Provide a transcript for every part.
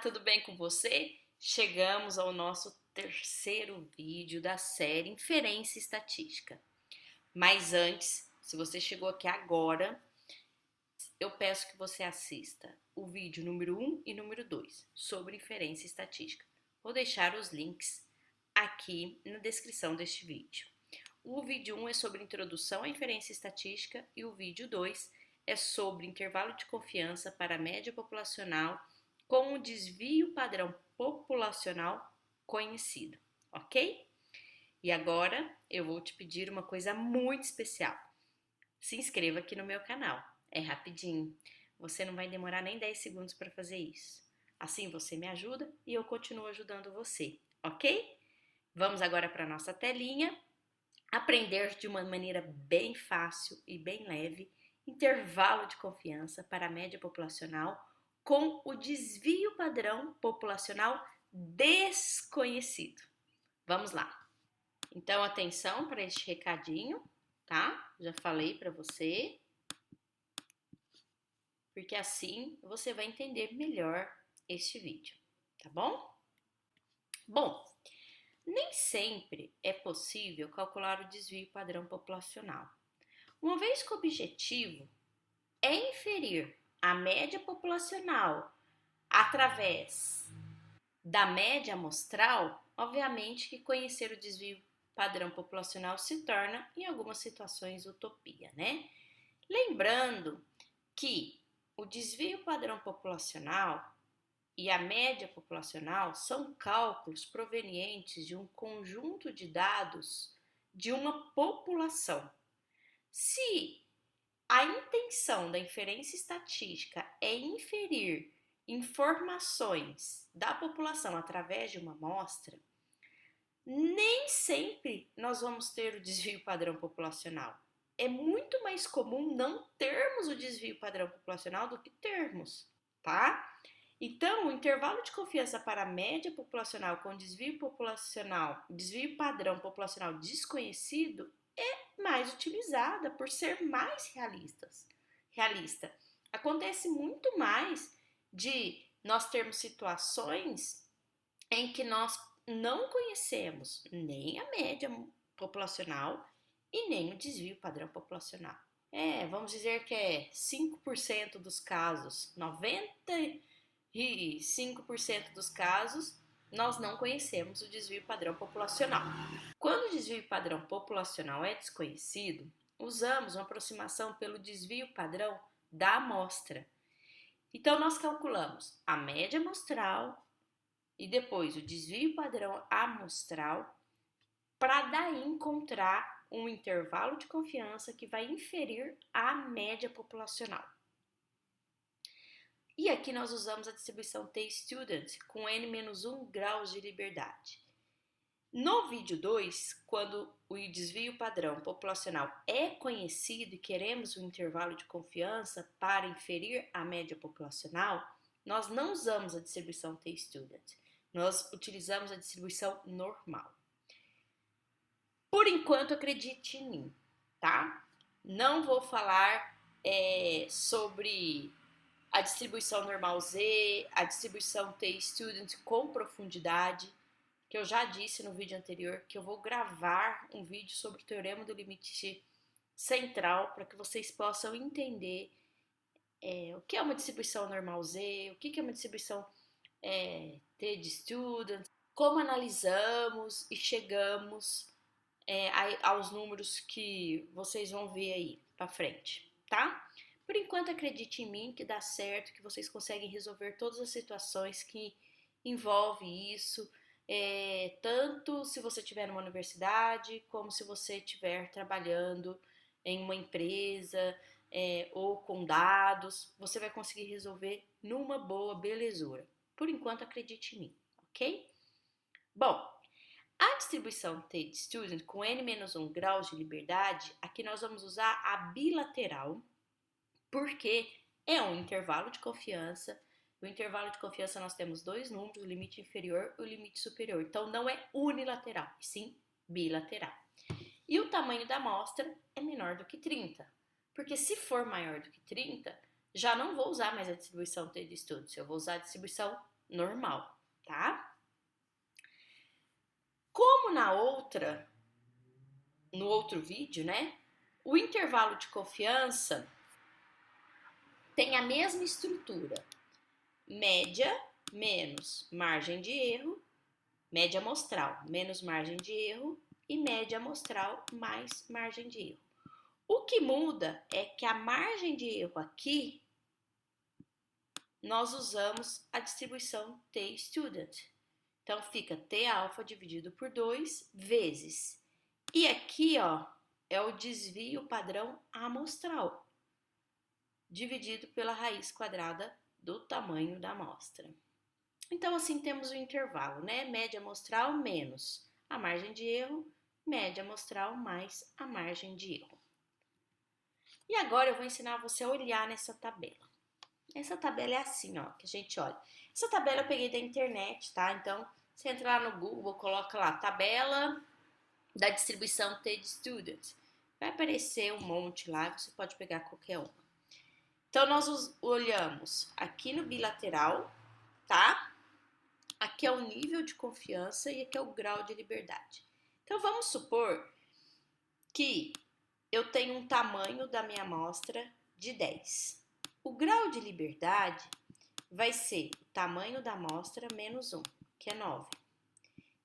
tudo bem com você? Chegamos ao nosso terceiro vídeo da série Inferência Estatística. Mas antes, se você chegou aqui agora, eu peço que você assista o vídeo número 1 e número 2 sobre inferência estatística. Vou deixar os links aqui na descrição deste vídeo. O vídeo 1 é sobre introdução à inferência estatística e o vídeo 2 é sobre intervalo de confiança para a média populacional com o desvio padrão populacional conhecido, ok? E agora eu vou te pedir uma coisa muito especial. Se inscreva aqui no meu canal, é rapidinho, você não vai demorar nem 10 segundos para fazer isso. Assim você me ajuda e eu continuo ajudando você, ok? Vamos agora para a nossa telinha, aprender de uma maneira bem fácil e bem leve intervalo de confiança para a média populacional com o desvio padrão populacional desconhecido. Vamos lá. Então, atenção para este recadinho, tá? Já falei para você, porque assim você vai entender melhor este vídeo, tá bom? Bom, nem sempre é possível calcular o desvio padrão populacional. Uma vez que o objetivo é inferir a média populacional através da média amostral, obviamente que conhecer o desvio padrão populacional se torna, em algumas situações, utopia, né? Lembrando que o desvio padrão populacional e a média populacional são cálculos provenientes de um conjunto de dados de uma população. Se a intenção da inferência estatística é inferir informações da população através de uma amostra, nem sempre nós vamos ter o desvio padrão populacional. É muito mais comum não termos o desvio padrão populacional do que termos, tá? Então, o intervalo de confiança para a média populacional com desvio padrão populacional desconhecido é mais utilizada por ser mais realista. Acontece muito mais de nós termos situações em que nós não conhecemos nem a média populacional e nem o desvio padrão populacional. Vamos dizer que é 5% dos casos, 95% dos casos, nós não conhecemos o desvio padrão populacional. Quando o desvio padrão populacional é desconhecido, usamos uma aproximação pelo desvio padrão da amostra. Então, nós calculamos a média amostral e depois o desvio padrão amostral para daí encontrar um intervalo de confiança que vai inferir a média populacional. E aqui nós usamos a distribuição t-student com n-1 graus de liberdade. No vídeo 2, quando o desvio padrão populacional é conhecido e queremos um intervalo de confiança para inferir a média populacional, nós não usamos a distribuição t-student, nós utilizamos a distribuição normal. Por enquanto, acredite em mim, tá? Não vou falar sobre a distribuição normal Z, a distribuição t-student com profundidade, que eu já disse no vídeo anterior, que eu vou gravar um vídeo sobre o teorema do limite central para que vocês possam entender o que é uma distribuição normal Z, o que é uma distribuição T de student, como analisamos e chegamos aos números que vocês vão ver aí para frente, tá? Por enquanto, acredite em mim que dá certo, que vocês conseguem resolver todas as situações que envolvem isso, tanto se você estiver numa universidade, como se você estiver trabalhando em uma empresa ou com dados, você vai conseguir resolver numa boa belezura. Por enquanto, acredite em mim, ok? Bom, a distribuição t-student com n-1 graus de liberdade, aqui nós vamos usar a bilateral, porque é um intervalo de confiança. No intervalo de confiança nós temos dois números, o limite inferior e o limite superior. Então não é unilateral, e sim bilateral. E o tamanho da amostra é menor do que 30, porque se for maior do que 30, já não vou usar mais a distribuição t-student, eu vou usar a distribuição normal, tá? Como no outro vídeo, né? O intervalo de confiança tem a mesma estrutura. Média menos margem de erro, média amostral menos margem de erro e média amostral mais margem de erro. O que muda é que a margem de erro aqui, nós usamos a distribuição t-student. Então, fica t alfa dividido por 2 vezes. E aqui, ó, é o desvio padrão amostral, dividido pela raiz quadrada do tamanho da amostra. Então, assim, temos o intervalo, né? Média amostral menos a margem de erro, média amostral mais a margem de erro. E agora eu vou ensinar você a olhar nessa tabela. Essa tabela é assim, ó, que a gente olha. Essa tabela eu peguei da internet, tá? Então, você entra lá no Google, coloca lá, tabela da distribuição t-student. Vai aparecer um monte lá, você pode pegar qualquer uma. Então, nós olhamos aqui no bilateral, tá? Aqui é o nível de confiança e aqui é o grau de liberdade. Então, vamos supor que eu tenho um tamanho da minha amostra de 10. O grau de liberdade vai ser o tamanho da amostra menos 1, que é 9,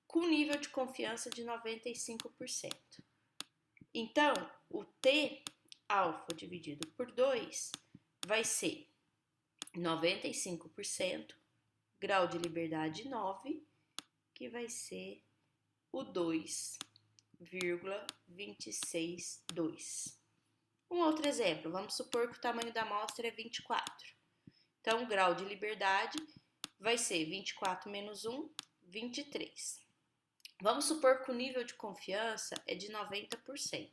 com nível de confiança de 95%. Então, o T alfa dividido por 2 vai ser 95%, grau de liberdade 9, que vai ser o 2,262. Um outro exemplo, vamos supor que o tamanho da amostra é 24. Então, o grau de liberdade vai ser 24 menos 1, 23. Vamos supor que o nível de confiança é de 90%.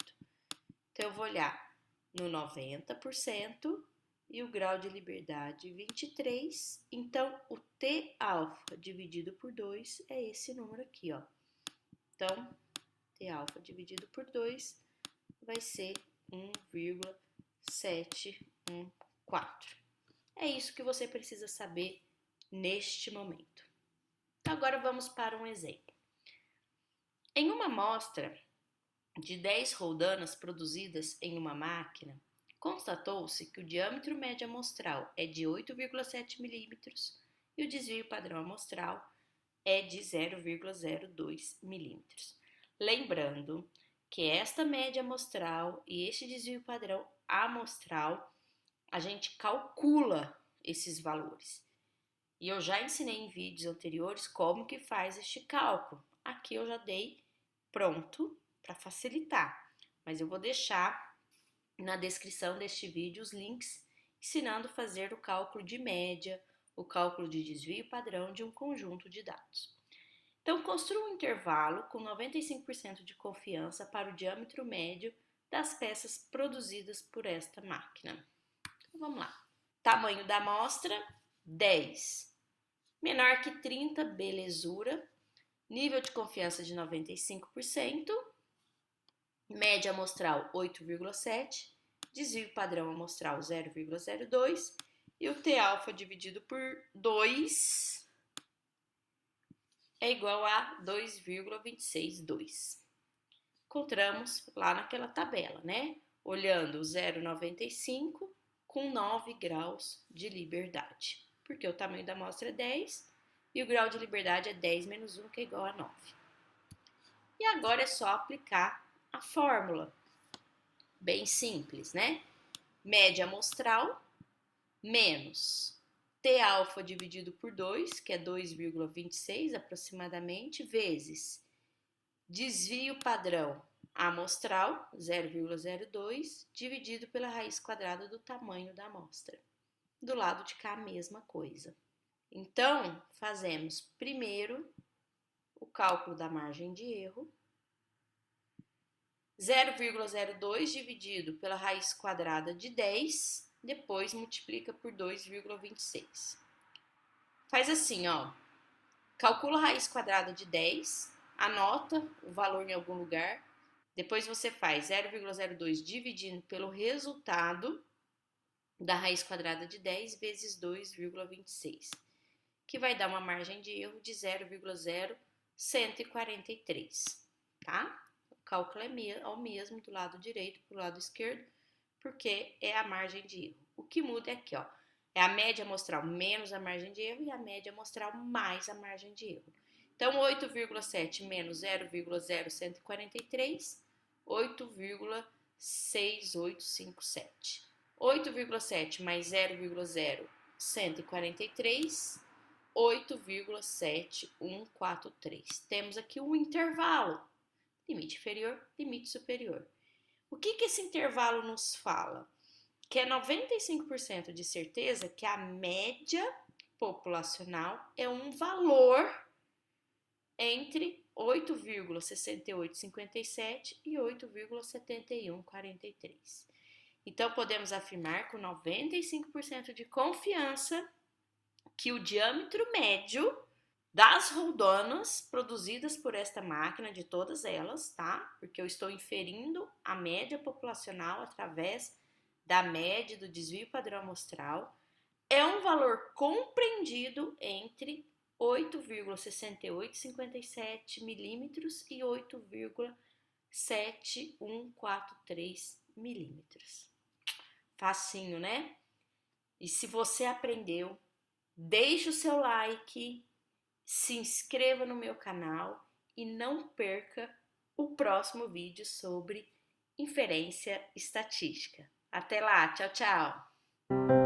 Então, eu vou olhar no 90% e o grau de liberdade 23. Então, o T alfa dividido por 2 é esse número aqui, ó. Então, T alfa dividido por 2 vai ser 1,714. É isso que você precisa saber neste momento. Agora vamos para um exemplo. Em uma amostra de 10 roldanas produzidas em uma máquina, constatou-se que o diâmetro médio amostral é de 8,7 milímetros e o desvio padrão amostral é de 0,02 milímetros. Lembrando que esta média amostral e este desvio padrão amostral, a gente calcula esses valores. E eu já ensinei em vídeos anteriores como que faz este cálculo. Aqui eu já dei pronto para facilitar, mas eu vou deixar na descrição deste vídeo os links ensinando a fazer o cálculo de média, o cálculo de desvio padrão de um conjunto de dados. Então, construa um intervalo com 95% de confiança para o diâmetro médio das peças produzidas por esta máquina. Então, vamos lá. Tamanho da amostra, 10. Menor que 30, belezura. Nível de confiança de 95%. Média amostral, 8,7. Desvio padrão amostral, 0,02. E o T alfa dividido por 2 é igual a 2,262. Encontramos lá naquela tabela, né? Olhando o 0,95 com 9 graus de liberdade, porque o tamanho da amostra é 10 e o grau de liberdade é 10 menos 1, que é igual a 9. E agora é só aplicar a fórmula. Bem simples, né? Média amostral menos T alfa dividido por 2, que é 2,26 aproximadamente, vezes desvio padrão amostral, 0,02, dividido pela raiz quadrada do tamanho da amostra. Do lado de cá, a mesma coisa. Então, fazemos primeiro o cálculo da margem de erro. 0,02 dividido pela raiz quadrada de 10, depois multiplica por 2,26. Faz assim, ó. Calcula a raiz quadrada de 10, anota o valor em algum lugar, depois você faz 0,02 dividindo pelo resultado da raiz quadrada de 10 vezes 2,26, que vai dar uma margem de erro de 0,0143, tá? O cálculo é o mesmo do lado direito para o lado esquerdo, porque é a margem de erro. O que muda é aqui, ó, é a média amostral menos a margem de erro e a média amostral mais a margem de erro. Então, 8,7 menos 0,0143, 8,6857. 8,7 mais 0,0143, 8,7143. Temos aqui um intervalo, limite inferior, limite superior. O que esse intervalo nos fala? Que é 95% de certeza que a média populacional é um valor entre 8,6857 e 8,7143. Então, podemos afirmar com 95% de confiança que o diâmetro médio das roldonas produzidas por esta máquina, de todas elas, tá? Porque eu estou inferindo a média populacional através da média do desvio padrão amostral, é um valor compreendido entre 8,6857 milímetros e 8,7143 milímetros. Facinho, né? E se você aprendeu, deixe o seu like, se inscreva no meu canal e não perca o próximo vídeo sobre inferência estatística. Até lá, tchau, tchau!